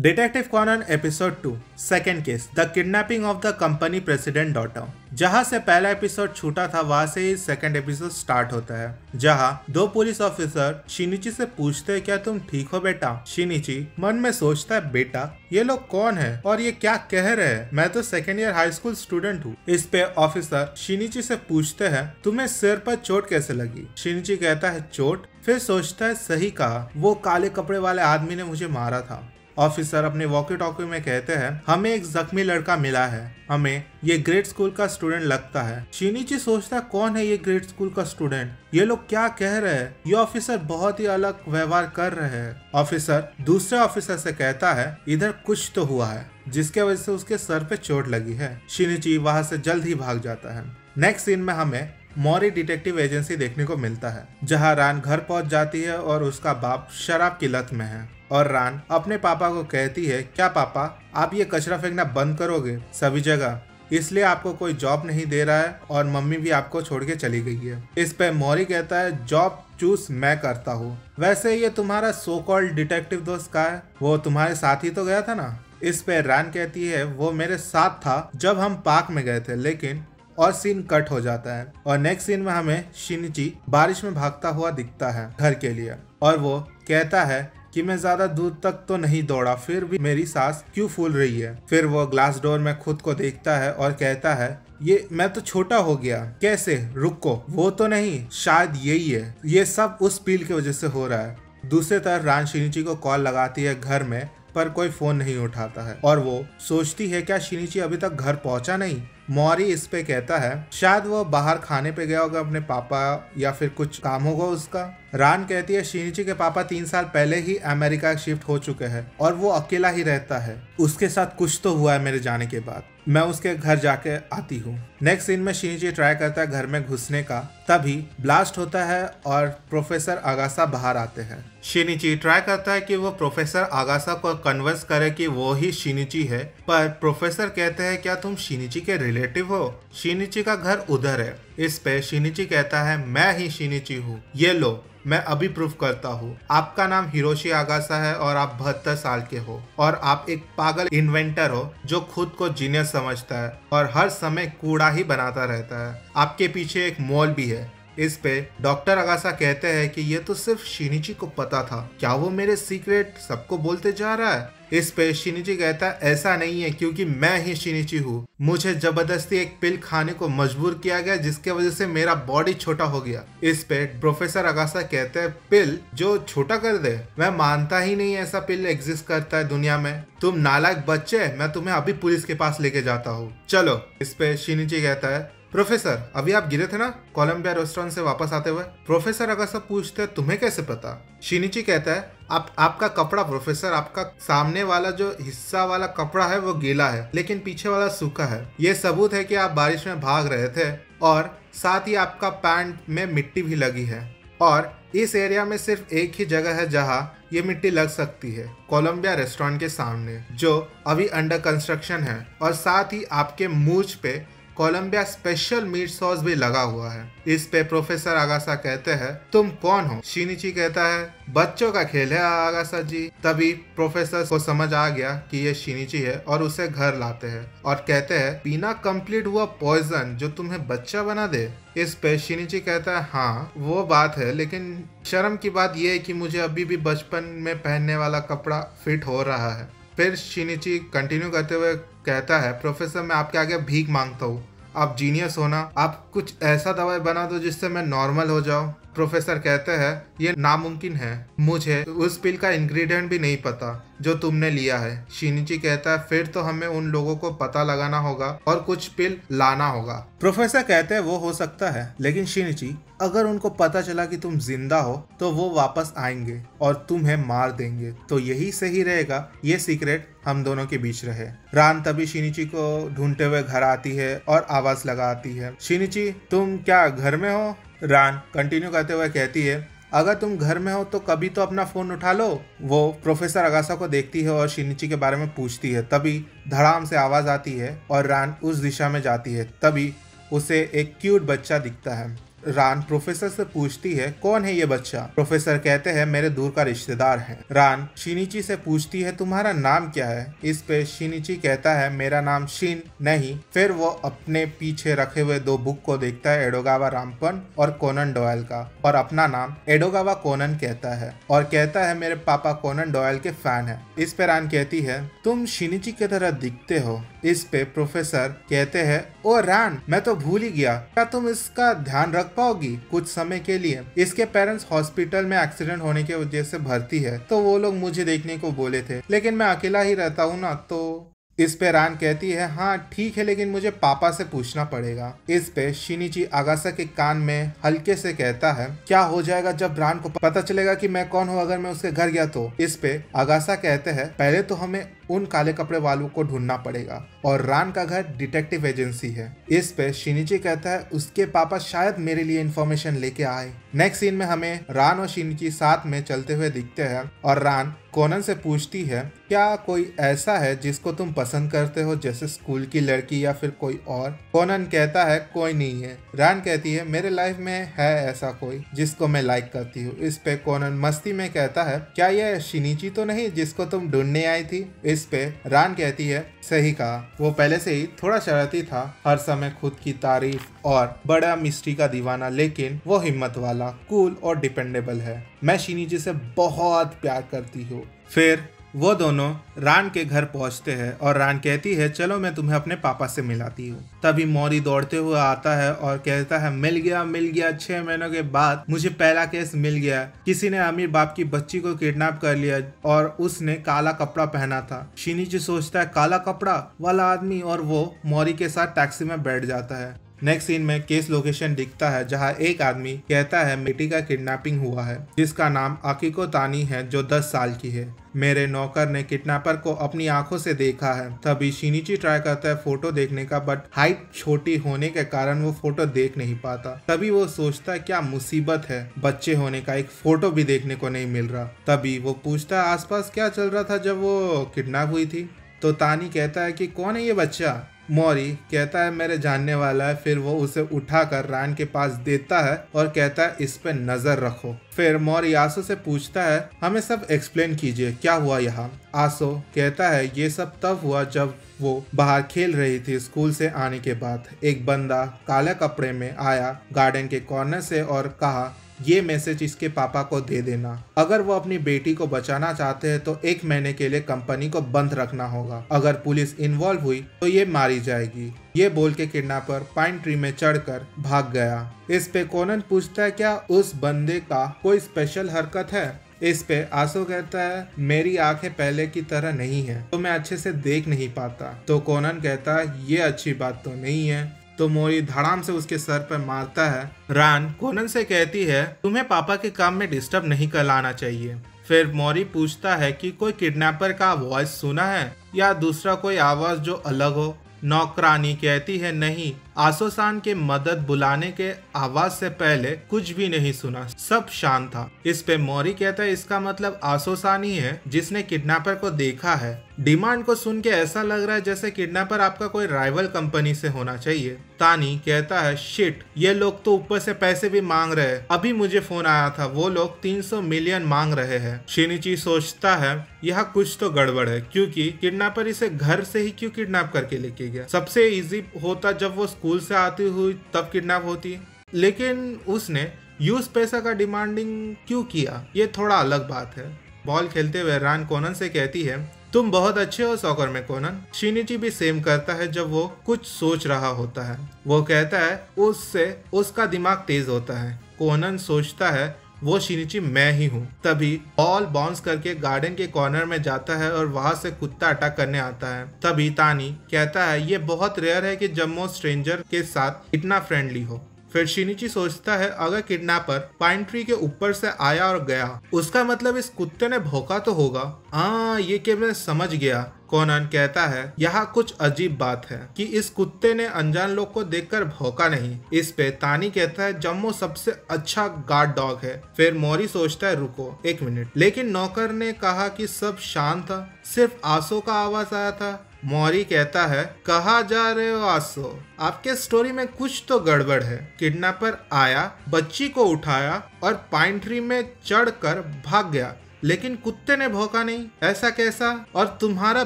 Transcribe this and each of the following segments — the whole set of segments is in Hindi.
Detective Conan episode 2 second case the kidnapping of the company president daughter. जहां से पहला एपिसोड छूटा था वहां से ही सेकेंड एपिसोड स्टार्ट होता है, जहां दो पुलिस ऑफिसर शिनिची से पूछते हैं क्या तुम ठीक हो बेटा। शिनिची मन में सोचता है बेटा ये लोग कौन है और ये क्या कह रहे हैं, मैं तो second year high school student हूँ। इस पे ऑफिसर शिनिची से पूछते हैं तुम्हें सिर पर चोट कैसे लगी। शिनिची कहता है चोट, फिर सोचता है सही कहा, वो काले कपड़े वाले आदमी ने मुझे मारा था। ऑफिसर अपने वॉकी टॉकी में कहते हैं हमें एक जख्मी लड़का मिला है, हमें ये ग्रेड स्कूल का स्टूडेंट लगता है। शिनिची सोचता है कौन है ये ग्रेड स्कूल का स्टूडेंट, ये लोग क्या कह रहे हैं, ये ऑफिसर बहुत ही अलग व्यवहार कर रहे हैं। ऑफिसर दूसरे ऑफिसर से कहता है इधर कुछ तो हुआ है जिसके वजह से उसके सर पे चोट लगी है। शिनिची वहां से जल्द ही भाग जाता है। नेक्स्ट सीन में हमें मॉरी डिटेक्टिव एजेंसी देखने को मिलता है, जहां रान घर पहुंच जाती है और उसका बाप शराब की लत में है और रान अपने पापा को कहती है क्या पापा आप ये कचरा फेंकना बंद करोगे सभी जगह, इसलिए आपको कोई जॉब नहीं दे रहा है और मम्मी भी आपको छोड़ के चली गई है। इस पे मॉरी कहता है जॉब चूज मैं करता हूँ, वैसे ये तुम्हारा सो कॉल्ड डिटेक्टिव दोस्त का है, वो तुम्हारे साथ ही तो गया था ना। इस पे रान कहती है वो मेरे साथ था जब हम पार्क में गए थे, लेकिन और सीन कट हो जाता है और नेक्स्ट सीन में हमें शिनिची बारिश में भागता हुआ दिखता है घर के लिए और वो कहता है कि मैं ज्यादा दूर तक तो नहीं दौड़ा फिर भी मेरी सांस क्यों फूल रही है। फिर वो ग्लास डोर में खुद को देखता है और कहता है ये मैं तो छोटा हो गया, कैसे, रुको वो तो नहीं, शायद यही है, ये सब उस पील की वजह से हो रहा है। दूसरी तरफ रान शिनिची को कॉल लगाती है घर में, पर कोई फोन नहीं उठाता है और वो सोचती है क्या शिनिची अभी तक घर पहुंचा नहीं। मॉरी इस पे कहता है शायद वो बाहर खाने पे गया होगा अपने पापा या फिर कुछ काम होगा उसका। रान कहती है शिनिची के पापा 3 साल पहले ही अमेरिका शिफ्ट हो चुके हैं और वो अकेला ही रहता है, उसके साथ कुछ तो हुआ है मेरे जाने के बाद, मैं उसके घर जाके आती हूँ। नेक्स्ट सीन में शिनिची ट्राई करता है घर में घुसने का, तभी ब्लास्ट होता है और प्रोफेसर आगासा बाहर आते हैं। शिनिची ट्राई करता है कि वो प्रोफेसर आगासा को कन्विंस करे कि वो ही शिनिची है, पर प्रोफेसर कहते हैं क्या तुम शिनिची के रिलेटिव हो, शिनिची का घर उधर है। इस पे शिनिची कहता है मैं ही शिनिची हूँ, ये लो मैं अभी प्रूफ करता हूँ, आपका नाम हिरोशी आगासा है और आप 72 साल के हो और आप एक पागल इन्वेंटर हो जो खुद को जीनियस समझता है और हर समय कूड़ा ही बनाता रहता है, आपके पीछे एक मॉल भी है। इस पे डॉक्टर आगासा कहते हैं कि ये तो सिर्फ शिनिची को पता था, क्या वो मेरे सीक्रेट सबको बोलते जा रहा है। इस पे शिनिची कहता है ऐसा नहीं है क्योंकि मैं ही शिनिची हूँ, मुझे जबरदस्ती एक पिल खाने को मजबूर किया गया जिसके वजह से मेरा बॉडी छोटा हो गया। इस पे प्रोफेसर आगासा कहते हैं पिल जो छोटा कर दे, मैं मानता ही नहीं ऐसा पिल एग्जिस्ट करता है दुनिया में, तुम नालायक बच्चे, मैं तुम्हें अभी पुलिस के पास लेके जाता हूँ, चलो। इस पे शिनिची कहता है प्रोफेसर अभी आप गिरे थे ना कोलंबिया रेस्टोरेंट से वापस आते हुए। प्रोफेसर अगर सब पूछते हैं तुम्हें कैसे पता। शिनिची कहता है आपका कपड़ा प्रोफेसर, आपका सामने वाला जो हिस्सा वाला कपड़ा है वो गीला है लेकिन पीछे वाला सूखा है, ये सबूत है कि आप बारिश में भाग रहे थे और साथ ही आपका पैंट में मिट्टी भी लगी है और इस एरिया में सिर्फ एक ही जगह है जहाँ ये मिट्टी लग सकती है, कोलंबिया रेस्टोरेंट के सामने जो अभी अंडर कंस्ट्रक्शन है और साथ ही आपके मूंछ पे कोलंबिया स्पेशल मीट सॉस भी लगा हुआ है। इस पे प्रोफेसर आगासा कहते हैं तुम कौन हो। शिनिची कहता है बच्चों का खेल है आगासा जी। तभी प्रोफेसर को समझ आ गया कि ये शिनिची है और उसे घर लाते हैं और कहते हैं पीना कंप्लीट हुआ पॉइजन जो तुम्हें बच्चा बना दे। इस पे शिनिची कहता है हाँ वो बात है, लेकिन शर्म की बात यह है कि मुझे अभी भी बचपन में पहनने वाला कपड़ा फिट हो रहा है। फिर शिनिची कंटिन्यू करते हुए कहता है प्रोफेसर मैं आपके आगे भीख मांगता हूँ, आप जीनियस हो ना, आप कुछ ऐसा दवाई बना दो जिससे मैं नॉर्मल हो जाऊं। प्रोफेसर कहते हैं ये नामुमकिन है, मुझे उस पिल का इंग्रेडिएंट भी नहीं पता जो तुमने लिया है। शिनिची कहता है फिर तो हमें उन लोगों को पता लगाना होगा और कुछ पिल लाना होगा। प्रोफेसर कहते हैं वो हो सकता है, लेकिन शिनिची अगर उनको पता चला कि तुम जिंदा हो तो वो वापस आएंगे और तुम्हें मार देंगे, तो यही सही रहेगा ये सीक्रेट हम दोनों के बीच रहे। रान तभी शिनिची को ढूंढते हुए घर आती है और आवाज लगाती है शिनिची तुम क्या घर में हो। रान कंटिन्यू करते हुए कहती है अगर तुम घर में हो तो कभी तो अपना फोन उठा लो। वो प्रोफेसर आगासा को देखती है और शिनिची के बारे में पूछती है, तभी धड़ाम से आवाज आती है और रान उस दिशा में जाती है। तभी उसे एक क्यूट बच्चा दिखता है रान प्रोफेसर से पूछती है कौन है ये बच्चा। प्रोफेसर कहते हैं मेरे दूर का रिश्तेदार है। रान शिनिची से पूछती है तुम्हारा नाम क्या है। इस पे शिनिची कहता है मेरा नाम शिन नहीं। फिर वो अपने पीछे रखे हुए दो बुक को देखता है, एडोगावा रामपन और कोनन डॉयल का, और अपना नाम एडोगावा कोनन कहता है और कहता है मेरे पापा कोनन डॉयल के फैन है। इस पे रान कहती है तुम शिनिची की तरह दिखते हो। इस पे प्रोफेसर कहते हैं ओ रान मैं तो भूल ही गया, क्या तुम इसका ध्यान रख पाओगी कुछ समय के लिए। इसके पेरेंट्स हॉस्पिटल में एक्सीडेंट होने की वजह से भर्ती है, तो वो लोग मुझे देखने को बोले थे, लेकिन मैं अकेला ही रहता हूँ ना। तो इस पे रान कहती है हाँ ठीक है, लेकिन मुझे पापा से पूछना पड़ेगा। इस पे शिनिची आगासा के कान में हल्के से कहता है क्या हो जाएगा जब रान को पता चलेगा कि मैं कौन हूँ अगर मैं उसके घर गया तो। इस पे आगासा कहते हैं पहले तो हमें उन काले कपड़े वालों को ढूंढना पड़ेगा और रान का घर डिटेक्टिव एजेंसी है। इस पे शिनिची कहता है उसके पापा शायद मेरे लिए इन्फॉर्मेशन लेके आए। नेक्स्ट सीन में हमें रान और शिनिची साथ में चलते हुए दिखते हैं और रान कोनन से पूछती है क्या कोई ऐसा है जिसको तुम पसंद करते हो, जैसे स्कूल की लड़की या फिर कोई और। कोनन कहता है कोई नहीं है। रान कहती है मेरे लाइफ में है ऐसा कोई जिसको मैं लाइक करती हूँ। इस पे कोनन मस्ती में कहता है क्या ये शिनिची तो नहीं जिसको तुम ढूंढने आई थी। इस पे रान कहती है सही कहा, वो पहले से ही थोड़ा शरारती था, हर समय खुद की तारीफ और बड़ा मिस्ट्री का दीवाना, लेकिन वो हिम्मत वाला, कूल और डिपेंडेबल है। मैं शिनिची से बहुत प्यार करती हूँ। फिर वो दोनों रान के घर पहुंचते हैं और रान कहती है चलो मैं तुम्हें अपने पापा से मिलाती हूँ। तभी मौरी दौड़ते हुए आता है और कहता है मिल गया 6 महीनों के बाद मुझे पहला केस मिल गया। किसी ने अमीर बाप की बच्ची को किडनैप कर लिया और उसने काला कपड़ा पहना था। शिनिची सोचता है काला कपड़ा वाला आदमी और वो मौरी के साथ टैक्सी में बैठ जाता है। नेक्स्ट सीन में केस लोकेशन दिखता है जहां एक आदमी कहता है बेटी का किडनैपिंग हुआ है जिसका नाम आकिको तानी है जो 10 साल की है। मेरे नौकर ने किडनैपर को अपनी आंखों से देखा है। तभी शिनिची ट्राई करता है फोटो देखने का, बट हाइट छोटी होने के कारण वो फोटो देख नहीं पाता। तभी वो सोचता है क्या मुसीबत है, बच्चे होने का एक फोटो भी देखने को नहीं मिल रहा। तभी वो पूछता है आसपास क्या चल रहा था जब वो किडनैप हुई थी। तो तानी कहता है कि कौन है ये बच्चा। मौरी कहता है मेरे जानने वाला है। फिर वो उसे उठाकर रान के पास देता है और कहता है इस पे नजर रखो। फिर मौरी आसो से पूछता है हमें सब एक्सप्लेन कीजिए क्या हुआ यहाँ। आसो कहता है ये सब तब हुआ जब वो बाहर खेल रही थी। स्कूल से आने के बाद एक बंदा काले कपड़े में आया गार्डन के कॉर्नर से और कहा ये मैसेज इसके पापा को दे देना, अगर वो अपनी बेटी को बचाना चाहते हैं तो 1 महीने के लिए कंपनी को बंद रखना होगा, अगर पुलिस इन्वॉल्व हुई तो ये मारी जाएगी। ये बोल के किडनैपर पाइन ट्री में चढ़कर भाग गया। इस पे कोनन पूछता है क्या उस बंदे का कोई स्पेशल हरकत है। इस पे आसो कहता है मेरी आंखें पहले की तरह नहीं है तो मैं अच्छे से देख नहीं पाता। तो कोनन कहता है ये अच्छी बात तो नहीं है। तो मौरी धड़ाम से उसके सर पर मारता है। रान कोनन से कहती है तुम्हें पापा के काम में डिस्टर्ब नहीं करना चाहिए। फिर मौरी पूछता है कि कोई किडनैपर का वॉइस सुना है या दूसरा कोई आवाज जो अलग हो। नौकरानी कहती है नहीं, आसोसान के मदद बुलाने के आवाज से पहले कुछ भी नहीं सुना, सब शांत था। इस पे मौरी कहता है इसका मतलब आसोसान ही है जिसने किडनैपर को देखा है। डिमांड को सुन के ऐसा लग रहा है जैसे किडनैपर आपका कोई राइवल कंपनी से होना चाहिए। तानी कहता है शिट, ये लोग तो ऊपर से पैसे भी मांग रहे हैं, अभी मुझे फोन आया था वो लोग 300 मिलियन मांग रहे हैं। शिनिची सोचता है यह कुछ तो गड़बड़ है, क्योंकि किडनैपर इसे घर से ही क्यों किडनैप करके लेके गया। सबसे इजी होता जब वो स्कूल से आती हुई तब किडनैप होती, लेकिन उसने यूज पैसा का डिमांडिंग क्यों किया, ये थोड़ा अलग बात है। बॉल खेलते हुए रान कोनन से कहती है तुम बहुत अच्छे हो सॉकर में कोनन। शिनिची भी सेम करता है जब वो कुछ सोच रहा होता है। वो कहता है उससे उसका दिमाग तेज होता है। कोनन सोचता है वो शिनिची मैं ही हूँ। तभी बॉल बाउंस करके गार्डन के कॉर्नर में जाता है और वहां से कुत्ता अटैक करने आता है। तभी तानी कहता है ये बहुत रेयर है कि जम्मो स्ट्रेंजर के साथ इतना फ्रेंडली हो। फिर शिनिची सोचता है अगर किडनैपर पाइन ट्री के ऊपर से आया और गया, उसका मतलब इस कुत्ते ने भौंका तो होगा। ये कि मैं समझ गया। कोनन कहता है यहाँ कुछ अजीब बात है कि इस कुत्ते ने अनजान लोग को देखकर भौंका नहीं। इस पे तानी कहता है जम्मो सबसे अच्छा गार्ड डॉग है। फिर मौरी सोचता है रुको 1 मिनट, लेकिन नौकर ने कहा कि सब शांत था, सिर्फ आंसू का आवाज आया था। मौरी कहता है, कहाँ जा रहे हो आसो, आपके स्टोरी में कुछ तो गड़बड़ है। किडनैपर आया, बच्ची को उठाया और पाइन ट्री में चढ़कर भाग गया, लेकिन कुत्ते ने भौंका नहीं। ऐसा कैसा? और तुम्हारा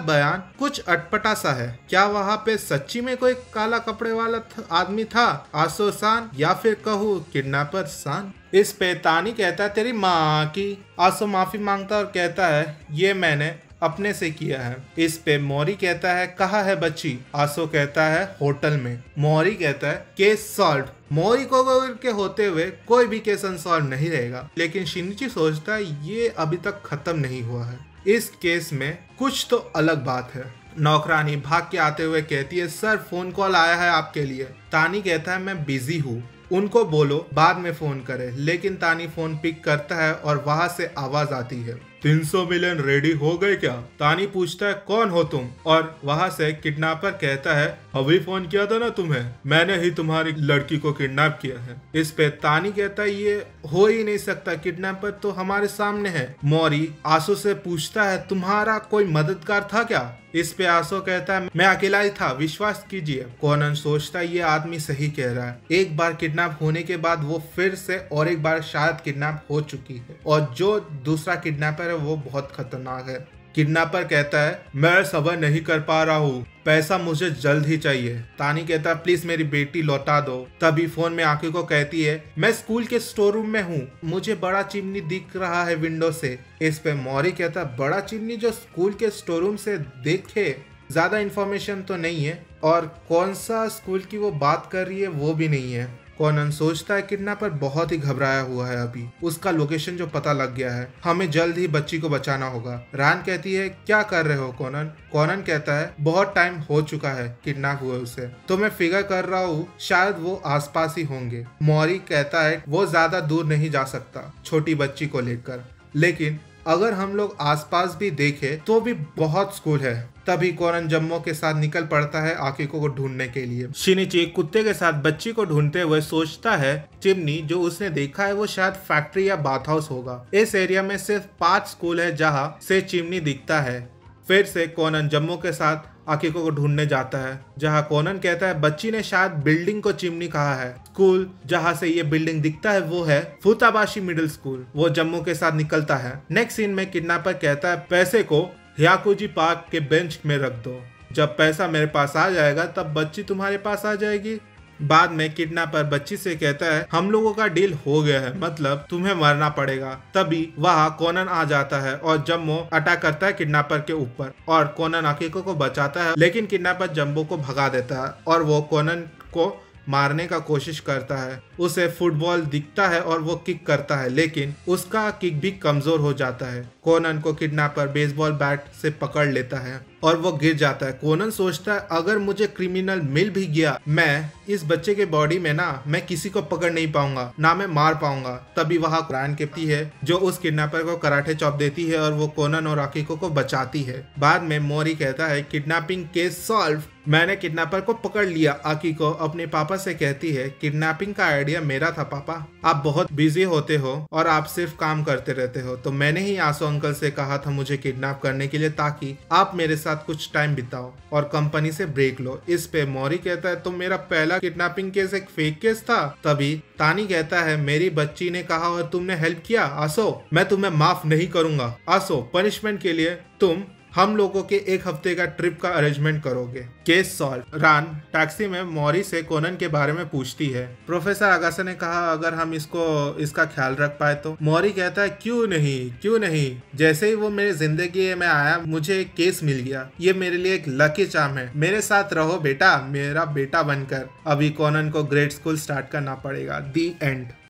बयान कुछ अटपटा सा है। क्या वहाँ पे सच्ची में कोई काला कपड़े वाला आदमी था, आसो सान, या फिर कहूँ किडनैपर सान? इस पे तानी कहता है, तेरी माँ की। आसो माफी मांगता और कहता है, ये मैंने अपने से किया है। इस पे मौरी कहता है, कहाँ है बच्ची? आसो कहता है, होटल में। मौरी कहता है, केस सॉल्व। मौरी को के होते हुए कोई भी केस अनसॉल्व नहीं रहेगा, लेकिन शिनिची सोचता है ये अभी तक खत्म नहीं हुआ है। इस केस में कुछ तो अलग बात है। नौकरानी भाग के आते हुए कहती है, सर फोन कॉल आया है आपके लिए। तानी कहता है, मैं बिजी हूँ, उनको बोलो बाद में फोन करे। लेकिन तानी फोन पिक करता है और वहां से आवाज आती है, 300 मिलियन रेडी हो गए क्या? तानी पूछता है, कौन हो तुम? और वहां से किडनैपर कहता है, अभी फोन किया था ना तुम्हें, मैंने ही तुम्हारी लड़की को किडनैप किया है। इस पे तानी कहता है, ये हो ही नहीं सकता, किडनैपर तो हमारे सामने है। मौरी आसो से पूछता है, तुम्हारा कोई मददगार था क्या? इस पे आसो कहता है, मैं अकेला ही था, विश्वास कीजिए। कोनन सोचता है ये आदमी सही कह रहा है। एक बार किडनैप होने के बाद वो फिर से और एक बार शायद किडनैप हो चुकी है, और जो दूसरा किडनैपर है वो बहुत खतरनाक है। किडनैपर कहता है, मैं सबर नहीं कर पा रहा हूँ, पैसा मुझे जल्द ही चाहिए। तानी कहता है, प्लीज मेरी बेटी लौटा दो। तभी फोन में आके को कहती है, मैं स्कूल के स्टोर रूम में हूँ, मुझे बड़ा चिमनी दिख रहा है विंडो से। इस पे मौरी कहता है, बड़ा चिमनी जो स्कूल के स्टोर रूम से देखे? ज्यादा इन्फॉर्मेशन तो नहीं है, और कौन सा स्कूल की वो बात कर रही है वो भी नहीं है। कोनन सोचता है किडनैपर बहुत ही घबराया हुआ है, अभी उसका लोकेशन जो पता लग गया है, हमें जल्द ही बच्ची को बचाना होगा। रान कहती है, क्या कर रहे हो कोनन? कोनन कहता है, बहुत टाइम हो चुका है किडनैप हुए उसे, तो मैं फिगर कर रहा हूँ शायद वो आसपास ही होंगे। मौरी कहता है, वो ज्यादा दूर नहीं जा सकता छोटी बच्ची को लेकर, लेकिन अगर हम लोग आसपास भी देखें तो भी बहुत स्कूल है। तभी कोनन जम्मो के साथ निकल पड़ता है आकिको को ढूंढने के लिए। शिनिची कुत्ते के साथ बच्ची को ढूंढते हुए सोचता है चिमनी जो उसने देखा है वो शायद फैक्ट्री या बाथ हाउस होगा। इस एरिया में सिर्फ 5 स्कूल है जहाँ से चिमनी दिखता है। फिर से कोनन जम्मो के साथ आकिको को ढूंढने जाता है, जहाँ कोनन कहता है बच्ची ने शायद बिल्डिंग को चिमनी कहा है। स्कूल जहाँ से ये बिल्डिंग दिखता है वो है फुताबाशी मिडिल स्कूल। वो जम्मू के साथ निकलता है। नेक्स्ट सीन में किडनैपर कहता है, पैसे को हियाकुजी पार्क के बेंच में रख दो, जब पैसा मेरे पास आ जाएगा तब बच्ची तुम्हारे पास आ जाएगी। बाद में किडनैपर बच्ची से कहता है, हम लोगों का डील हो गया है, मतलब तुम्हें मरना पड़ेगा। तभी वहाँ कोनन आ जाता है और जम्मो अटैक करता है किडनैपर के ऊपर, और कोनन आकिको को बचाता है, लेकिन किडनैपर जम्बो को भगा देता है और वो कोनन को मारने का कोशिश करता है। उसे फुटबॉल दिखता है और वो किक करता है, लेकिन उसका किक भी कमजोर हो जाता है। कोनन को किडनैपर बेसबॉल बैट से पकड़ लेता है और वो गिर जाता है। कोनन सोचता है, अगर मुझे क्रिमिनल मिल भी गया, मैं इस बच्चे के बॉडी में ना मैं किसी को पकड़ नहीं पाऊंगा, ना मैं मार पाऊंगा। तभी वहाँ रान कहती है जो उस किडनैपर को कराटे चॉप देती है और वो कोनन और आकिको को बचाती है। बाद में मोरी कहता है, किडनैपिंग केस सॉल्व, मैंने किडनैपर को पकड़ लिया। आकिको अपने पापा से कहती है, किडनैपिंग का आइडिया मेरा था पापा, आप बहुत बिजी होते हो और आप सिर्फ काम करते रहते हो, तो मैंने ही आसो अंकल से कहा था मुझे किडनैप करने के लिए, ताकि आप मेरे साथ कुछ टाइम बिताओ और कंपनी से ब्रेक लो। इस पे मोरी कहता है, तो मेरा पहला किडनैपिंग केस एक फेक केस था। तभी तानी कहता है, मेरी बच्ची ने कहा और तुमने हेल्प किया आसो, मैं तुम्हें माफ नहीं करूंगा। आसो, पनिशमेंट के लिए तुम हम लोगों के 1 हफ्ते का ट्रिप का अरेंजमेंट करोगे। Case solve. रान टैक्सी में मौरी से कोनन के बारे में पूछती है। प्रोफेसर अगासा ने कहा अगर हम इसका ख्याल रख पाए तो। मौरी कहता है, क्यों नहीं, जैसे ही वो मेरे जिंदगी में आया मुझे एक केस मिल गया, ये मेरे लिए एक लकी चार्म है, मेरे साथ रहो बेटा, मेरा बेटा बनकर। अभी कोनन को ग्रेड स्कूल स्टार्ट करना पड़ेगा। दी एंड।